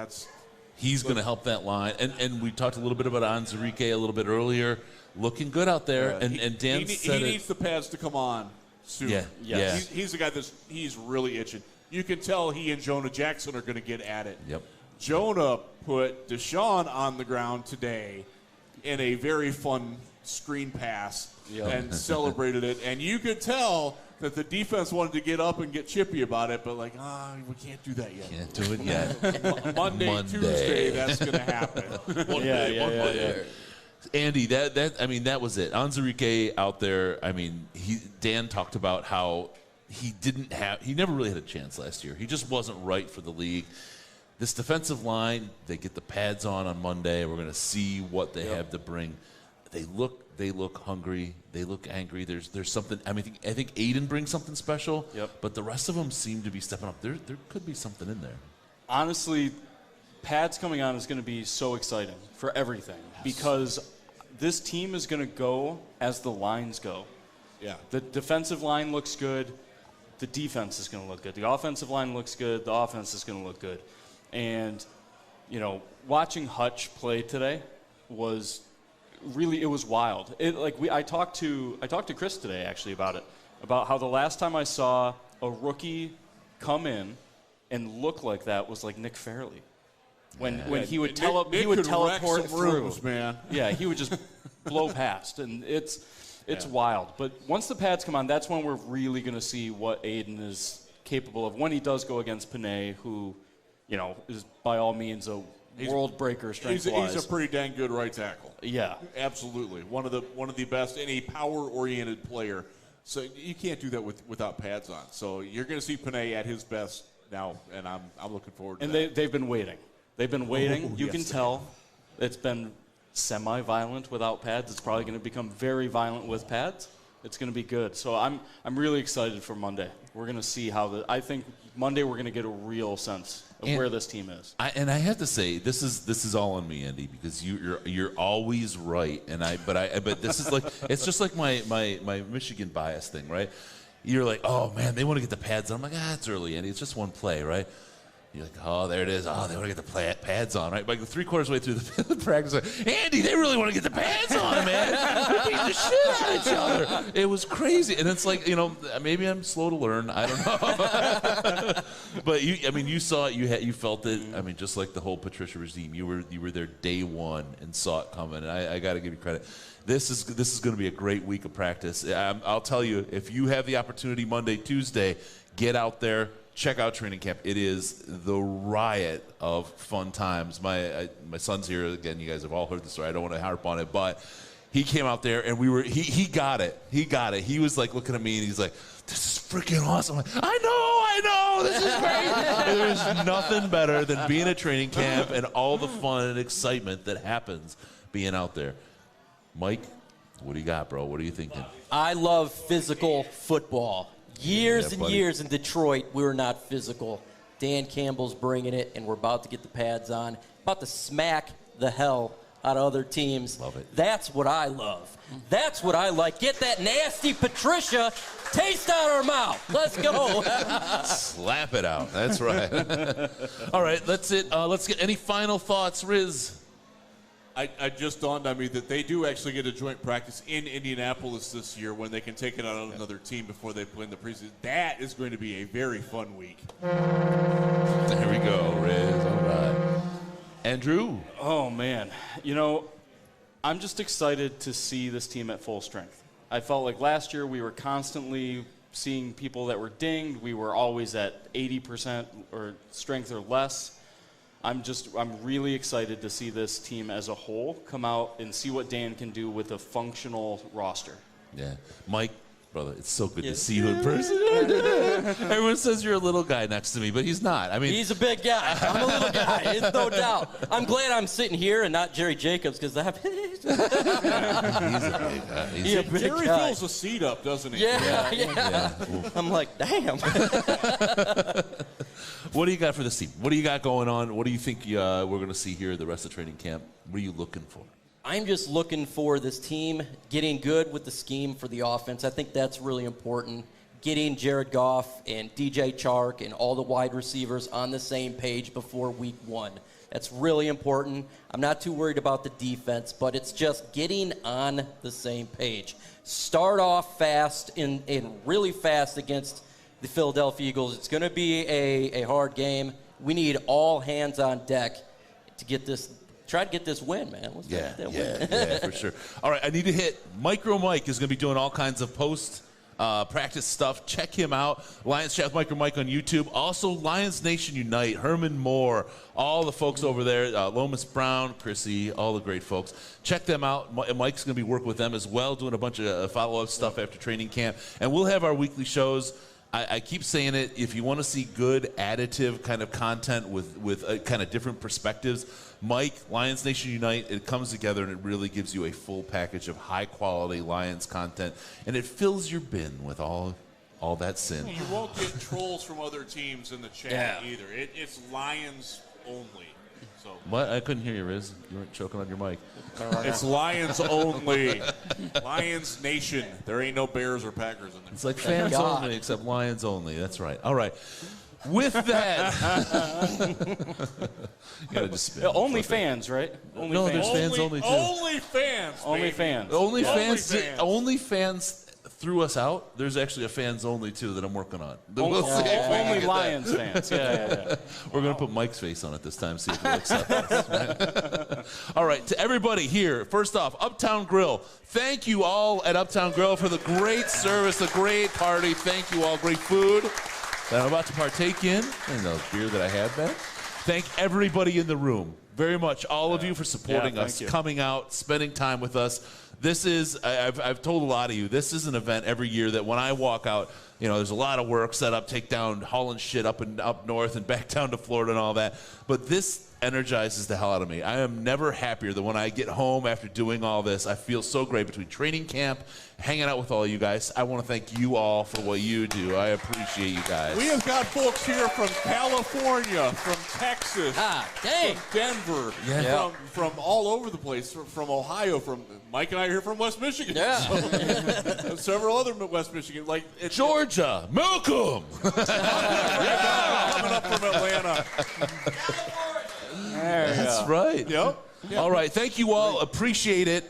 he's going to help that line. And we talked a little bit about Anzarike a little bit earlier, looking good out there. And Dan said he needs the pads to come on soon. Yeah. He's the guy he's really itching. You can tell he and Jonah Jackson are going to get at it. Yep. Jonah put Deshaun on the ground today in a very fun screen pass and celebrated it. And you could tell that the defense wanted to get up and get chippy about it, but we can't do that yet. Can't do it yet. Monday, Tuesday, that's going to happen. Yeah. Andy, that was it. Anzarike out there. I mean, Dan talked about how he never really had a chance last year. He just wasn't right for the league. This defensive line, they get the pads on Monday. We're going to see what they have to bring. They look hungry. They look angry. There's something. I think Aiden brings something special. Yep. But the rest of them seem to be stepping up. There could be something in there. Honestly, pads coming on is going to be so exciting for everything because this team is going to go as the lines go. Yeah. The defensive line looks good. The defense is going to look good. The offensive line looks good. The offense is going to look good. And, watching Hutch play today was really, it was wild. I talked to Chris today actually about it, about how the last time I saw a rookie come in and look like that was like Nick Fairley. When he would teleport through, rooms, man. Yeah, he would just blow past, and it's wild. But once the pads come on, that's when we're really going to see what Aiden is capable of when he does go against Panay, who, is by all means a world breaker strength-wise. He's a pretty dang good right tackle. Yeah, absolutely. One of the best, and a power-oriented player. So you can't do that without pads on. So you're going to see Panay at his best now, and I'm looking forward to that. And they've been waiting. They've been waiting. You yes, can tell it's been semi-violent without pads. It's probably going to become very violent with pads. It's going to be good. So I'm really excited for Monday. We're going to see I think Monday we're going to get a real sense of where this team is. I have to say, this is all on me, Andy, because you're always right, but this is like, it's just like my Michigan bias thing, right? You're like, oh man, they want to get the pads on. I'm like, it's early, Andy. It's just one play, right? You're like, oh, there it is. Oh, they want to get the pads on, right? Like 3/4 way through the practice, like, Andy, they really want to get the pads on, man. They're beating the shit out of each other. It was crazy, and it's like, maybe I'm slow to learn. I don't know. But you saw it. You felt it. I mean, just like the whole Patricia regime, you were there day one and saw it coming. And I got to give you credit. This is going to be a great week of practice. I'll tell you, if you have the opportunity Monday, Tuesday, get out there. Check out training camp. It is the riot of fun times. My son's here again. You guys have all heard the story. I don't want to harp on it, but he came out there and he got it. He got it. He was like looking at me and he's like, "This is freaking awesome." I'm like, I know. This is great. There's nothing better than being at training camp and all the fun and excitement that happens being out there. Mike, what do you got, bro? What are you thinking? I love physical football. Years and years in Detroit, we were not physical. Dan Campbell's bringing it, and we're about to get the pads on. About to smack the hell out of other teams. Love it. That's what I love. That's what I like. Get that nasty Patricia taste out our mouth. Let's go. Slap it out. That's right. All right, that's it. Let's get any final thoughts, Riz. I just dawned on me that they do actually get a joint practice in Indianapolis this year when they can take it out on another team before they play in the preseason. That is going to be a very fun week. There we go, Riz. All right. Andrew? Oh, man. I'm just excited to see this team at full strength. I felt like last year we were constantly seeing people that were dinged. We were always at 80% or strength or less. I'm really excited to see this team as a whole come out and see what Dan can do with a functional roster. Yeah. Mike, brother, it's so good to see you in person. Everyone says you're a little guy next to me, but he's not. I mean, he's a big guy. I'm a little guy. It's no doubt. I'm glad I'm sitting here and not Jerry Jacobs because he's a big guy. He's a big Jerry guy. fills a seat up, doesn't he? Yeah. I'm like, damn. What do you got for this team? What do you got going on? What do you think we're going to see here the rest of training camp? What are you looking for? I'm just looking for this team getting good with the scheme for the offense. I think that's really important. getting Jared Goff and DJ Chark and all the wide receivers on the same page before week 1. That's really important. I'm not too worried about the defense, but it's just getting on the same page. Start off fast and really fast against the Philadelphia Eagles. It's going to be a hard game. We need all hands on deck to get this. Try to get this win, man. Let's get that win. Yeah, for sure. All right, I need to hit. Micro Mike is going to be doing all kinds of practice stuff. Check him out. Lions Chat with Micro Mike on YouTube. Also, Lions Nation Unite, Herman Moore, all the folks over there, Lomas Brown, Chrissy, all the great folks. Check them out. Mike's going to be working with them as well, doing a bunch of follow-up stuff after training camp. And we'll have our weekly shows. I keep saying it, if you want to see good additive kind of content with kind of different perspectives, Mike, Lions Nation Unite, it comes together and it really gives you a full package of high-quality Lions content, and it fills your bin with all that sin. You won't get trolls from other teams in the chat either. It's Lions only. So What? I couldn't hear you, Riz. You weren't choking on your mic. it's Lions only. Lions Nation. There ain't no Bears or Packers in there. It's like fans only, except Lions only. That's right. All right. With that, you gotta just spin. Only fans, right? Only No, fans. there's fans only too. Only fans. Only baby. fans. Only fans threw us out. There's actually a fans only too that I'm working on. We'll see if we can Only get that. Lions fans. Yeah. We're going to put Mike's face on it this time, see if he'll accept us. Right? All right, to everybody here, first off, Uptown Grill. Thank you all at Uptown Grill for the great service, the great party. Thank you all. Great food that I'm about to partake in, and the beer that I have been. Thank everybody in the room very much, all of you, for supporting us, coming out, spending time with us. This is, I've told a lot of you, this is an event every year that when I walk out, there's a lot of work set up, take down, hauling shit up north and back down to Florida and all that. But this energizes the hell out of me. I am never happier than when I get home after doing all this. I feel so great between training camp, hanging out with all you guys. I want to thank you all for what you do. I appreciate you guys. We have got folks here from California, from Texas, dang. from Denver, from all over the place, from Ohio, from Mike and I are here from West Michigan. Yeah. So, several other West Michigan, like Georgia, Malcolm. coming up from Atlanta. That's right. Yep. All right. Thank you all. Appreciate it.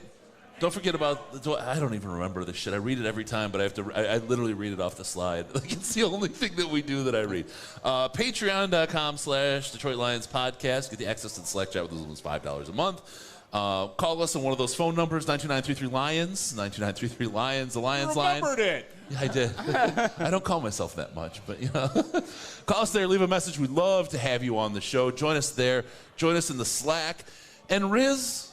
Don't forget about, I don't even remember this shit. I read it every time, but I literally read it off the slide. Like, it's the only thing that we do that I read. Patreon.com/Detroit Lions Podcast. Get the access to the Slack chat with those $5 a month. Call us on one of those phone numbers, 929-33-LIONS, 929-33-LIONS, the Lions line. Remembered it. Yeah, I did. I don't call myself that much, but call us there, leave a message. We'd love to have you on the show. Join us there. Join us in the Slack. And Riz,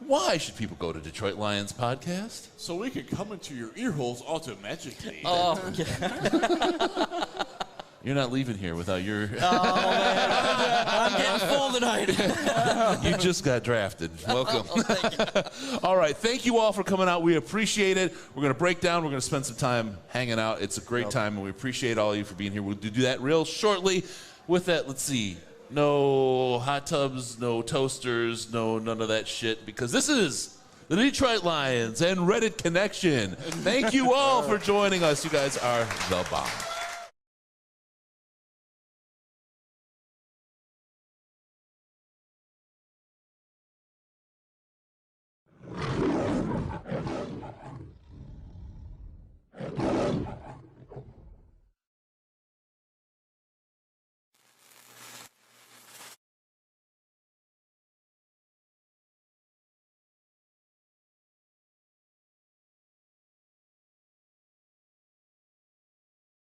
why should people go to Detroit Lions Podcast? So we can come into your ear holes automatically. You're not leaving here without your... I'm getting full tonight. You just got drafted. Welcome. All right. Thank you all for coming out. We appreciate it. We're going to break down. We're going to spend some time hanging out. It's a great time, and we appreciate all of you for being here. We'll do that real shortly. With that, let's see. No hot tubs, no toasters, none of that shit, because this is the Detroit Lions and Reddit Connection. Thank you all for joining us. You guys are the bomb.